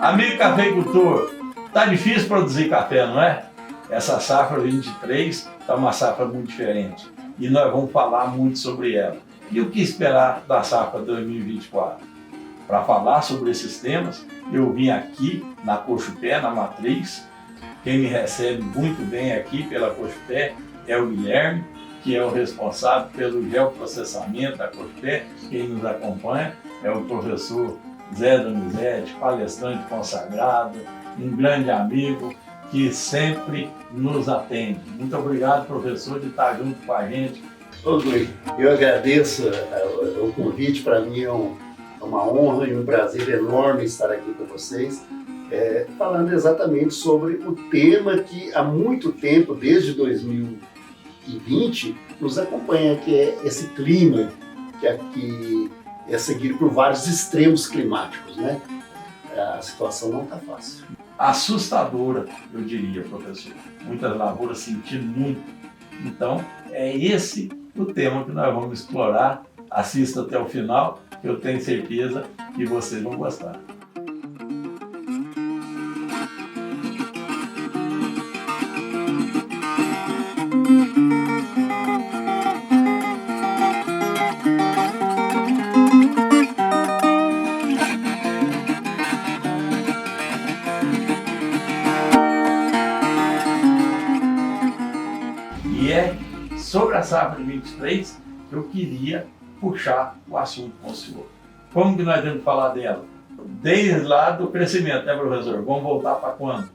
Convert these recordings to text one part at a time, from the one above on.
Amigo cafeicultor, tá difícil produzir café, não é? Essa safra 23 está uma safra muito diferente e nós vamos falar muito sobre ela. E o que esperar da safra 2024? Para falar sobre esses temas, eu vim aqui na Cochupé, na Matriz. Quem me recebe muito bem aqui pela Cochupé é o Guilherme, que é o responsável pelo geoprocessamento da Cochupé. Quem nos acompanha é o professor Zé Donizete, palestrante consagrado, um grande amigo que sempre nos atende. Muito obrigado, professor, de estar junto com a gente. Ô, Luiz, eu agradeço o convite. Para mim é uma honra e um prazer enorme estar aqui com vocês, falando exatamente sobre o tema que há muito tempo, desde 2020, nos acompanha, que é esse clima que é seguido por vários extremos climáticos, né? A situação não está fácil. Assustadora, eu diria, professor. Muitas lavouras sentindo muito. Então, é esse o tema que nós vamos explorar. Assista até o final, que eu tenho certeza que vocês vão gostar. E é sobre a safra de 23 que eu queria puxar o assunto com o senhor. Como que nós temos que falar dela? Desde lá do crescimento, né, professor? Vamos voltar para quando?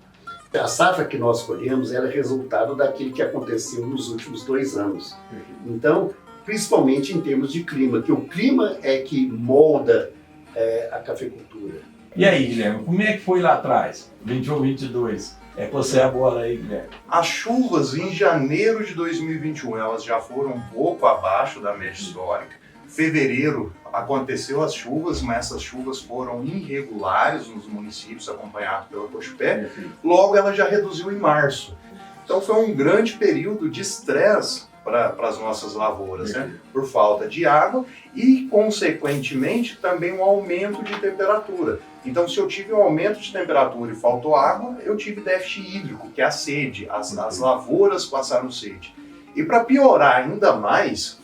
A safra que nós colhemos ela é resultado daquilo que aconteceu nos últimos 2 anos. Então, principalmente em termos de clima, que o clima é que molda a cafeicultura. E aí, Guilherme, como é que foi lá atrás? 21, 22. É com você a bola aí, Guilherme. As chuvas em janeiro de 2021, elas já foram um pouco abaixo da média histórica. Fevereiro aconteceu as chuvas, mas essas chuvas foram irregulares nos municípios acompanhados pela Cochupé. Logo ela já reduziu em março. Então foi um grande período de estresse para as nossas lavouras, né? Por falta de água e, consequentemente, também um aumento de temperatura. Então, se eu tive um aumento de temperatura e faltou água, eu tive déficit hídrico, que é a sede. As lavouras passaram sede. E para piorar ainda mais,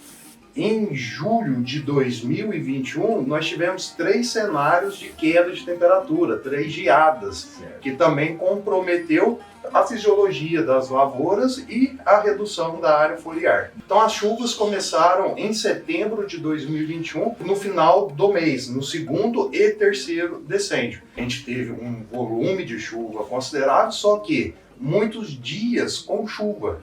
em julho de 2021, nós tivemos 3 cenários de queda de temperatura, 3 geadas, que também comprometeu a fisiologia das lavouras e a redução da área foliar. Então as chuvas começaram em setembro de 2021, no final do mês, no segundo e terceiro decêndio. A gente teve um volume de chuva considerável, só que muitos dias com chuva,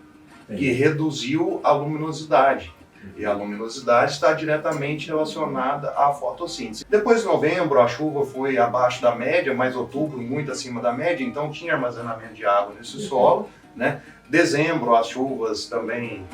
que reduziu a luminosidade. E a luminosidade está diretamente relacionada à fotossíntese. Depois de novembro, a chuva foi abaixo da média, mas outubro muito acima da média, então tinha armazenamento de água nesse solo, né? Dezembro, as chuvas também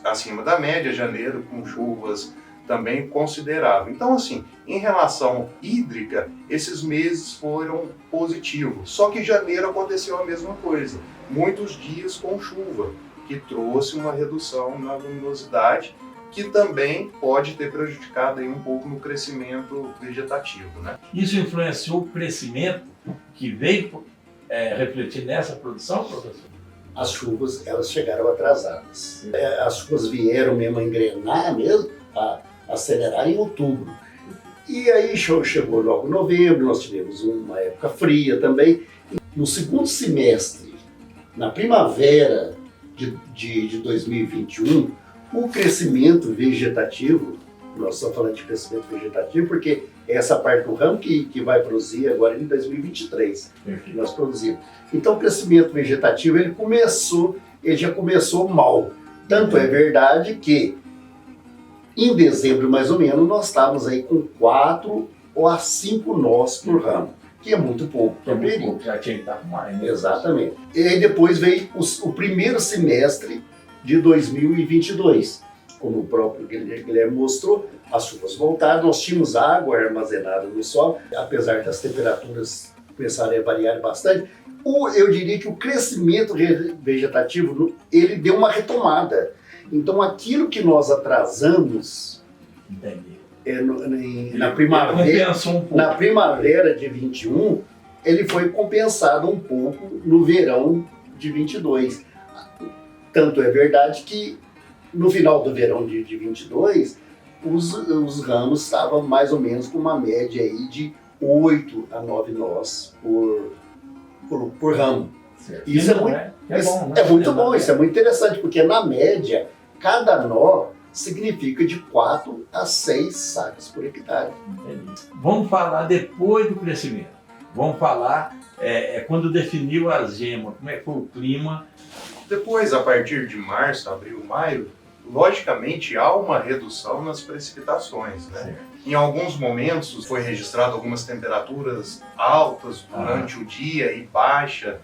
acima da média, janeiro com chuvas também consideráveis. Então, assim, em relação hídrica, esses meses foram positivos. Só que em janeiro aconteceu a mesma coisa, muitos dias com chuva, que trouxe uma redução na luminosidade, que também pode ter prejudicado aí um pouco no crescimento vegetativo, né? Isso influenciou o crescimento que veio refletir nessa produção, professor? As chuvas, elas chegaram atrasadas. As chuvas vieram mesmo a engrenar, mesmo, a acelerar em outubro. E aí chegou logo novembro, nós tivemos uma época fria também. No segundo semestre, na primavera de 2021, o crescimento vegetativo, nós estamos falando de crescimento vegetativo porque é essa parte do ramo que vai produzir agora em 2023, que nós produzimos. Então o crescimento vegetativo ele já começou mal. Tanto é verdade que em dezembro mais ou menos nós estávamos aí com 4 ou a 5 nós por ramo, que é muito pouco para o período. Já tinha que estar com mais. Exatamente. E aí depois veio o primeiro semestre de 2022. Como o próprio Guilherme mostrou, as chuvas voltaram, nós tínhamos água armazenada no solo, apesar das temperaturas começarem a variar bastante. Eu diria que o crescimento vegetativo ele deu uma retomada. Então aquilo que nós atrasamos na primavera de 21, ele foi compensado um pouco no verão de 22. Tanto é verdade que no final do verão de 22, os ramos estavam mais ou menos com uma média aí de 8 a 9 nós por ramo. Certo. Isso Não, é bom, né? é muito bom, isso é muito interessante, porque na média, cada nó significa de 4 a 6 sacas por hectare. Entendi. Vamos falar depois do crescimento. Vamos falar quando definiu as gemas, como é que foi o clima. Depois, a partir de março, abril, maio, logicamente há uma redução nas precipitações, né? Certo. Em alguns momentos foi registrado algumas temperaturas altas durante o dia e baixa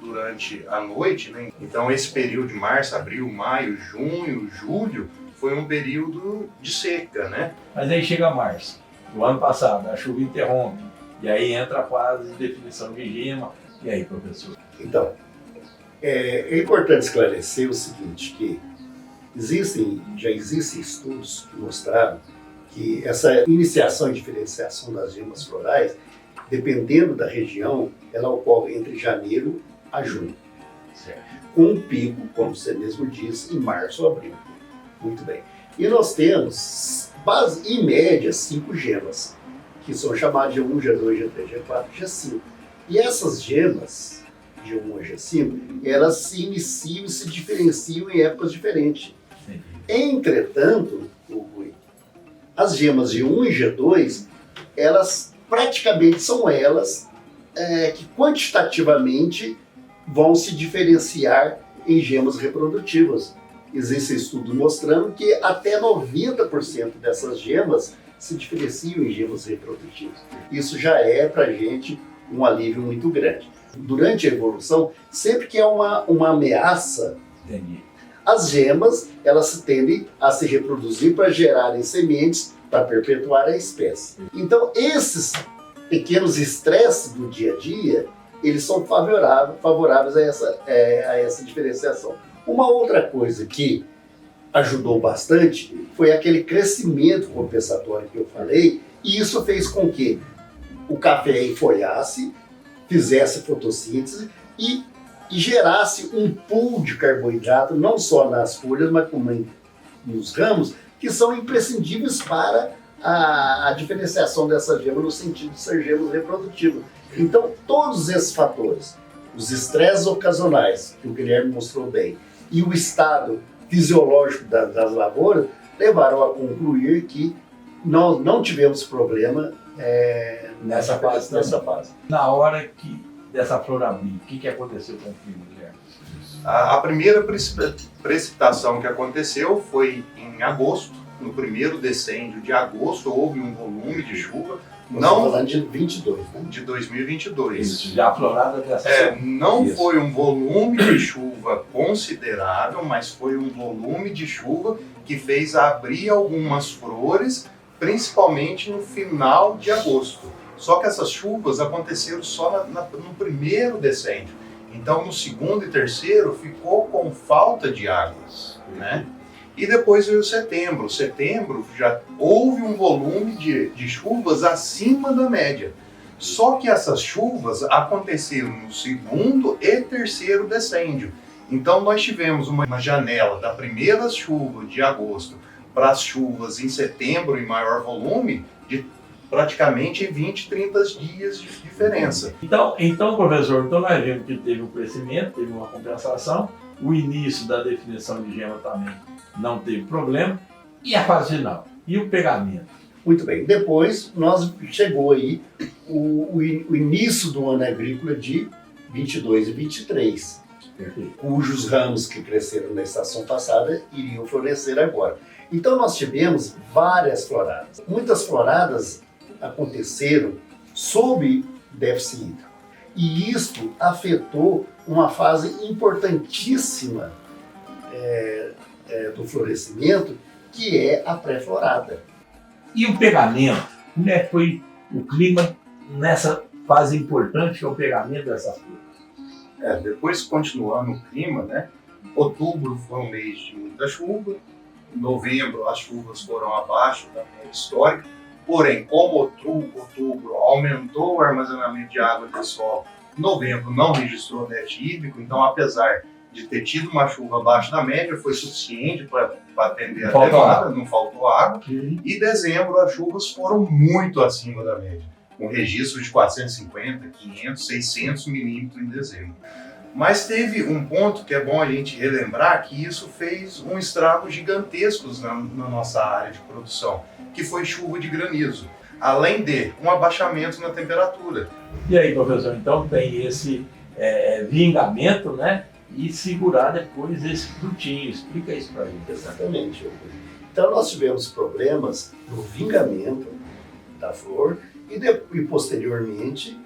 durante a noite, né? Então esse período de março, abril, maio, junho, julho foi um período de seca, né? Mas aí chega março, do ano passado, a chuva interrompe, e aí entra a fase de definição de gema. E aí, professor? Então, é importante esclarecer o seguinte, que já existem estudos que mostraram que essa iniciação e diferenciação das gemas florais, dependendo da região, ela ocorre entre janeiro a junho, Certo. com um pico, como você mesmo disse, em março ou abril. Muito bem. E nós temos, em média, 5 gemas, que são chamadas G1, G2, G3, G4, G5. E essas gemas, G1 a G5, elas se iniciam e se diferenciam em épocas diferentes. Entendi. Entretanto, as gemas G1 e G2, elas praticamente são elas que quantitativamente vão se diferenciar em gemas reprodutivas. Existem estudos mostrando que até 90% dessas gemas se diferenciam em gemas reprodutivas. Isso já é para a gente um alívio muito grande. Durante a evolução, sempre que há uma ameaça, Entendi. as gemas elas tendem a se reproduzir para gerarem sementes para perpetuar a espécie. Então, esses pequenos estresses do dia a dia, eles são favoráveis a essa diferenciação. Uma outra coisa que ajudou bastante foi aquele crescimento compensatório que eu falei, e isso fez com que o café enfolhasse, fizesse fotossíntese e gerasse um pool de carboidrato, não só nas folhas, mas também nos ramos, que são imprescindíveis para a diferenciação dessa gema no sentido de ser gemas reprodutivas. Então, todos esses fatores, os estresses ocasionais, que o Guilherme mostrou bem, e o estado fisiológico das lavouras, levaram a concluir que nós não tivemos problema nessa fase. Na hora dessa flor abrir, o que aconteceu com o clima, Guilherme? A primeira precipitação que aconteceu foi em agosto. No primeiro decêndio de agosto houve um volume de chuva. Não falando de 22, né? De 2022. Isso, já aflorada dessa não Isso. foi um volume de chuva considerável, mas foi um volume de chuva que fez abrir algumas flores, principalmente no final de agosto. Só que essas chuvas aconteceram só no primeiro decêndio. Então, no segundo e terceiro, ficou com falta de águas, né? E depois veio setembro. Setembro já houve um volume de chuvas acima da média. Só que essas chuvas aconteceram no segundo e terceiro decêndio. Então nós tivemos uma janela da primeira chuva de agosto para as chuvas em setembro em maior volume de praticamente 20, 30 dias de diferença. Então, professor, nós vimos que teve um crescimento, teve uma compensação, o início da definição de gema também não teve problema, e a fase final, e o pegamento. Muito bem, depois chegou aí o início do ano agrícola de 22 e 23, Perfeito. cujos ramos que cresceram na estação passada iriam florescer agora. Então nós tivemos várias floradas. Muitas floradas aconteceram sob déficit hídrico. E isto afetou uma fase importantíssima do florescimento, que é a pré-florada. E o pegamento? Como é que foi o clima nessa fase importante que é o pegamento dessa flor? Depois, continuando o clima, né? Outubro foi um mês de muita chuva. Em novembro, as chuvas foram abaixo da média histórica. Porém, como outubro aumentou o armazenamento de água do solo, novembro não registrou déficit hídrico, então apesar de ter tido uma chuva abaixo da média, foi suficiente para atender a demanda, não faltou água. E dezembro as chuvas foram muito acima da média, com registro de 450, 500, 600 milímetros em dezembro. Mas teve um ponto que é bom a gente relembrar, que isso fez um estrago gigantesco na nossa área de produção, que foi chuva de granizo, além de um abaixamento na temperatura. E aí, professor, então tem esse vingamento, né? E segurar depois esse frutinho. Explica isso para a gente. Exatamente. Então nós tivemos problemas no vingamento da flor e posteriormente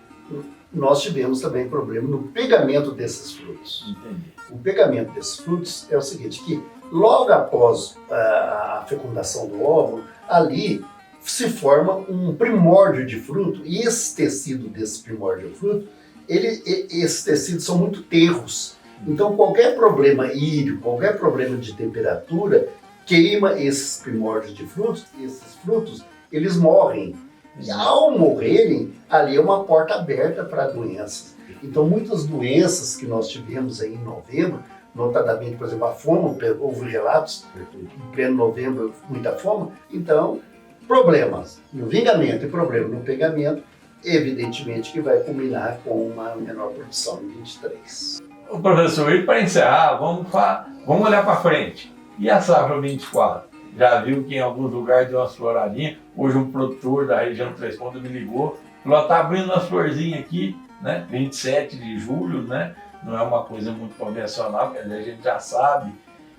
nós tivemos também problema no pegamento desses frutos. Entendi. O pegamento desses frutos é o seguinte, que logo após a fecundação do óvulo, ali se forma um primórdio de fruto, e esse tecido desse primórdio de fruto, esses tecidos são muito terros. Então qualquer problema hídrico, qualquer problema de temperatura, queima esses primórdios de frutos, e esses frutos, eles morrem. E ao morrerem, ali é uma porta aberta para doenças. Então muitas doenças que nós tivemos aí em novembro, notadamente, por exemplo, a foma, houve relatos, em pleno novembro, muita foma. Então, problemas no vingamento e problema no pegamento, evidentemente que vai culminar com uma menor produção em 23. O professor, e para encerrar, vamos olhar para frente. E a safra 24? Já viu que em alguns lugares deu umas floradinhas. Hoje um produtor da região Três Pontas me ligou, falou, está abrindo umas florzinhas aqui, né? 27 de julho, né? Não é uma coisa muito convencional, quer dizer, a gente já sabe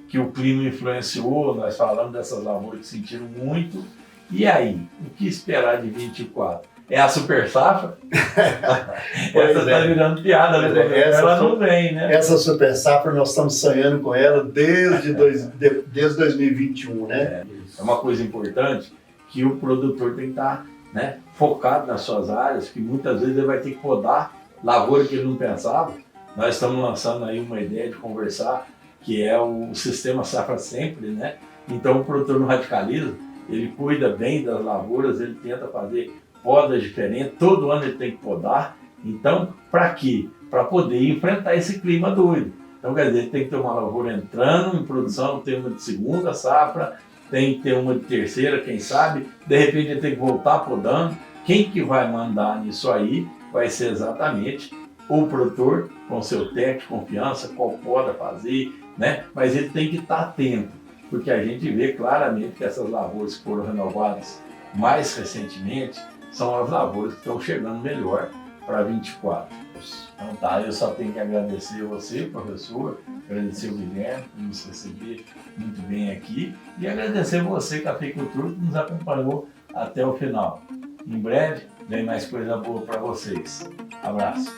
que o clima influenciou, nós falamos dessas lavouras que sentiram muito. E aí, o que esperar de 24? É a super safra? Essa está virando piada, né? Ela não vem, né? Essa super safra nós estamos sonhando com ela desde 2021, né? É uma coisa importante que o produtor tem que estar, né, focado nas suas áreas, que muitas vezes ele vai ter que podar lavoura que ele não pensava. Nós estamos lançando aí uma ideia de conversar, que é o sistema safra sempre, né? Então o produtor não radicaliza, ele cuida bem das lavouras, ele tenta fazer podas diferentes, todo ano ele tem que podar. Então, para quê? Para poder enfrentar esse clima doido. Então, quer dizer, tem que ter uma lavoura entrando em produção, tem uma de segunda safra, tem que ter uma de terceira, quem sabe, de repente ele tem que voltar podando. Quem que vai mandar nisso aí vai ser exatamente o produtor, com seu técnico de confiança, qual poda fazer, né? Mas ele tem que estar atento, porque a gente vê claramente que essas lavouras que foram renovadas mais recentemente são as lavouras que estão chegando melhor para 24. Então tá, eu só tenho que agradecer você, professor, agradecer o Guilherme por nos receber muito bem aqui e agradecer você, cafeicultor, que nos acompanhou até o final. Em breve, vem mais coisa boa para vocês. Abraço.